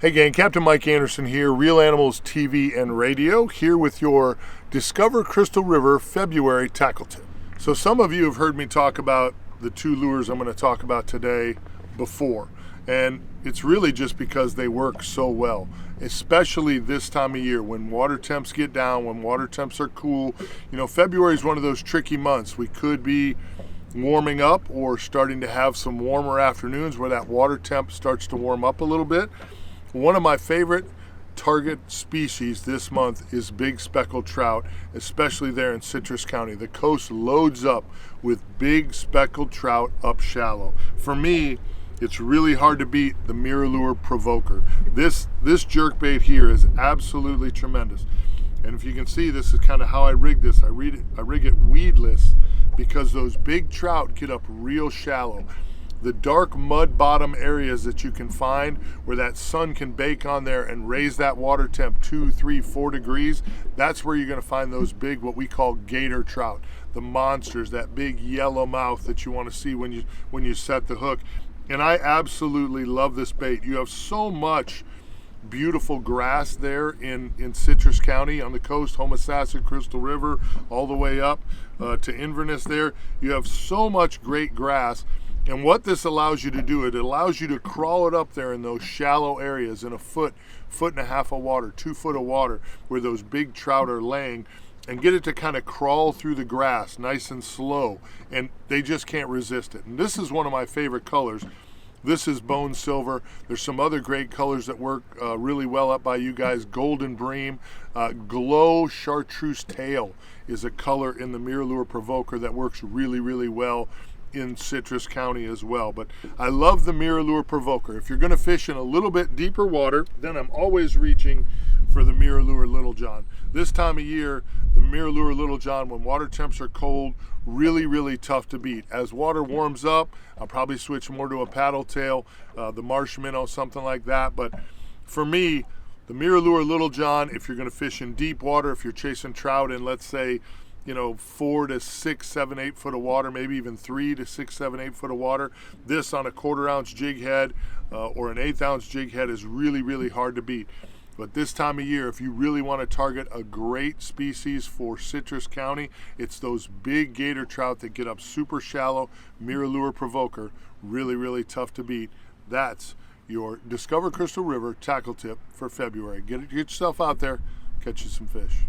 Hey gang, Captain Mike Anderson here, Real Animals TV and Radio, here with your Discover Crystal River February tackle tip. So some of you have heard me talk about the two lures I'm going to talk about today before, and it's really just because they work so well, especially this time of year when water temps get down, when water temps are cool. You know, February is one of those tricky months. We could be warming up or starting to have some warmer afternoons where that water temp starts to warm up a little bit. One of my favorite target species this month is big speckled trout, especially there in Citrus County. The coast loads up with big speckled trout up shallow. For me, it's really hard to beat the MirrOlure Provoker. This jerkbait here is absolutely tremendous. And if you can see, this is kind of how I rig this. I rig it weedless because those big trout get up real shallow. The dark mud bottom areas that you can find where that sun can bake on there and raise that water temp 2, 3, 4 degrees, that's where you're going to find those big, what we call gator trout, the monsters, that big yellow mouth that you want to see when you set the hook. And I absolutely love this bait. You have so much beautiful grass there in Citrus County on the coast, Homosassa, Crystal River, all the way up to Inverness there. You have so much great grass. And what this allows you to do, it allows you to crawl it up there in those shallow areas in a foot and a half of water, 2 foot of water, where those big trout are laying, and get it to kind of crawl through the grass nice and slow, and they just can't resist it. And this is one of my favorite colors. This is bone silver. There's some other great colors that work really well up by you guys. Golden bream, glow chartreuse tail is a color in the MirrOlure Provoker that works really, really well in Citrus County as well. But I love the MirrOlure Provoker. If you're going to fish in a little bit deeper water, then I'm always reaching for the MirrOlure Little John. This time of year, the MirrOlure Little John, when water temps are cold, really, really tough to beat. As water warms up, I'll probably switch more to a paddle tail, the marsh minnow, something like that. But for me, the MirrOlure Little John, if you're going to fish in deep water, if you're chasing trout in, let's say, 4 to 6, 7, 8 foot of water, maybe even 3 to 6, 7, 8 foot of water. This on a 1/4 ounce jig head or an 1/8 ounce jig head is really, really hard to beat. But this time of year, if you really want to target a great species for Citrus County, it's those big gator trout that get up super shallow. MirrOlure Provoker, really, really tough to beat. That's your Discover Crystal River tackle tip for February. Get yourself out there, catch you some fish.